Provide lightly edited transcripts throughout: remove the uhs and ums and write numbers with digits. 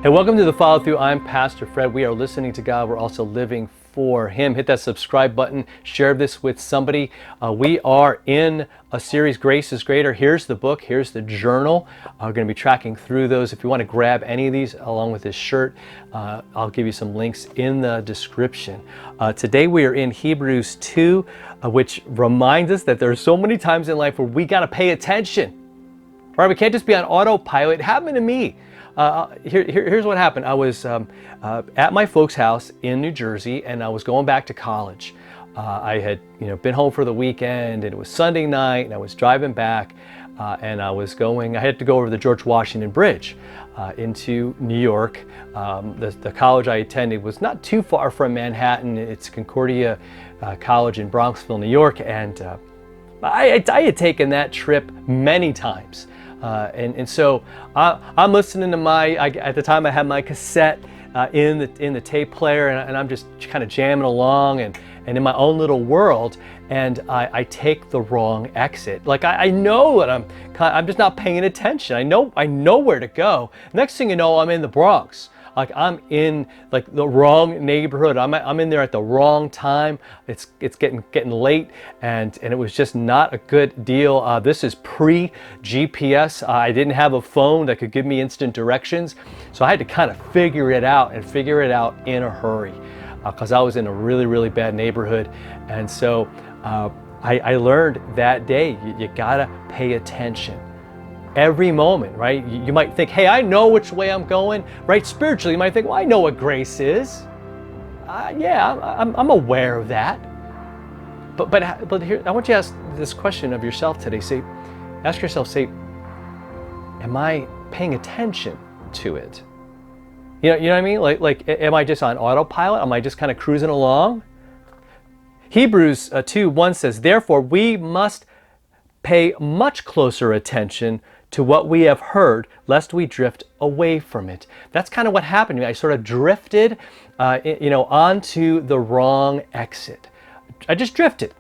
Hey, welcome to The Follow Through. I'm Pastor Fred. We are listening to God. We're also living for Him. Hit that subscribe button. Share this with somebody. We are in a series, Grace is Greater. Here's the book. Here's the journal. We're going to be tracking through those. If you want to grab any of these along with this shirt, I'll give you some links in the description. Today we are in Hebrews 2, which reminds us that there are so many times in life where we got to pay attention. Right? We can't just be on autopilot. It happened to me. Here's what happened. I was at my folks' house in New Jersey, and I was going back to college. I had been home for the weekend, and it was Sunday night, and I was driving back, and I had to go over the George Washington Bridge into New York. The college I attended was not too far from Manhattan. It's Concordia College in Bronxville, New York, and I had taken that trip many times. And so I'm listening to at the time I had my cassette in the tape player, and I'm just kind of jamming along and in my own little world, and I take the wrong exit. Like I know that I'm just not paying attention. I know where to go. Next thing you know, I'm in the Bronx. Like I'm in the wrong neighborhood. I'm in there at the wrong time. It's getting late, and it was just not a good deal. This is pre-GPS. I didn't have a phone that could give me instant directions, so I had to kind of figure it out in a hurry, because I was in a really, really bad neighborhood. And so I learned that day you gotta pay attention. Every moment, right? You might think, hey, I know which way I'm going, right? Spiritually, you might think, well, I know what grace is. Yeah, I'm aware of that. But here, I want you to ask this question of yourself today. Ask yourself, am I paying attention to it? You know what I mean? Like, am I just on autopilot? Am I just kind of cruising along? Hebrews 2:1 says, therefore, we must pay much closer attention to what we have heard, lest we drift away from it. That's kind of what happened to me. I sort of drifted, onto the wrong exit. I just drifted,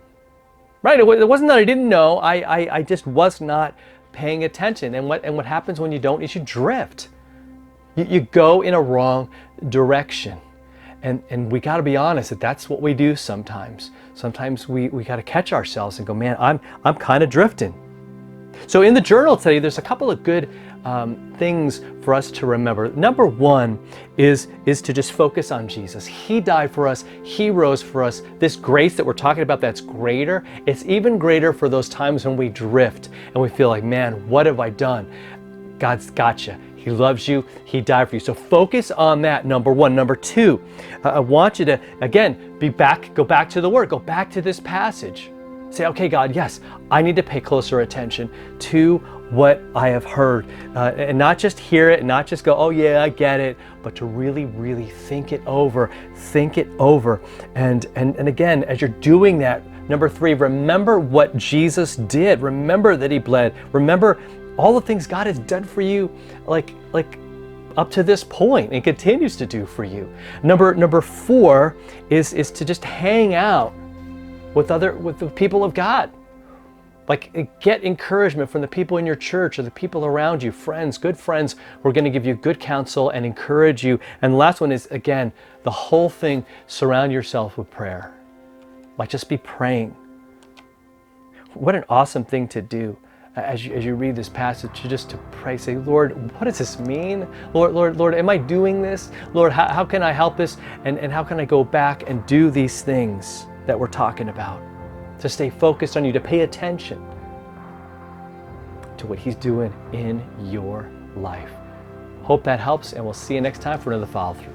right? It wasn't that I didn't know. I just was not paying attention. And what happens when you don't is you drift. You go in a wrong direction. And we got to be honest that's what we do sometimes. Sometimes we got to catch ourselves and go, man, I'm kind of drifting. So in the journal today, there's a couple of good things for us to remember. Number one is to just focus on Jesus. He died for us. He rose for us. This grace that we're talking about that's greater, it's even greater for those times when we drift and we feel like, man, what have I done? God's got you. He loves you. He died for you. So focus on that, number one. Number two, I want you to, again, go back to the Word. Go back to this passage. Say, okay, God, yes, I need to pay closer attention to what I have heard. And not just hear it, and not just go, oh yeah, I get it, but to really, really think it over. And again, as you're doing that, number three, remember what Jesus did. Remember that He bled. Remember all the things God has done for you, like up to this point, and continues to do for you. Number four is to just hang out with the people of God. Like, get encouragement from the people in your church or the people around you, good friends who are going to give you good counsel and encourage you. And the last one is, again, the whole thing, surround yourself with prayer. Like, just be praying. What an awesome thing to do. As you read this passage, just to pray, say, Lord, what does this mean? Lord, am I doing this? Lord, how can I help this? And how can I go back and do these things that we're talking about? To stay focused on you, to pay attention to what He's doing in your life. Hope that helps, and we'll see you next time for another follow through.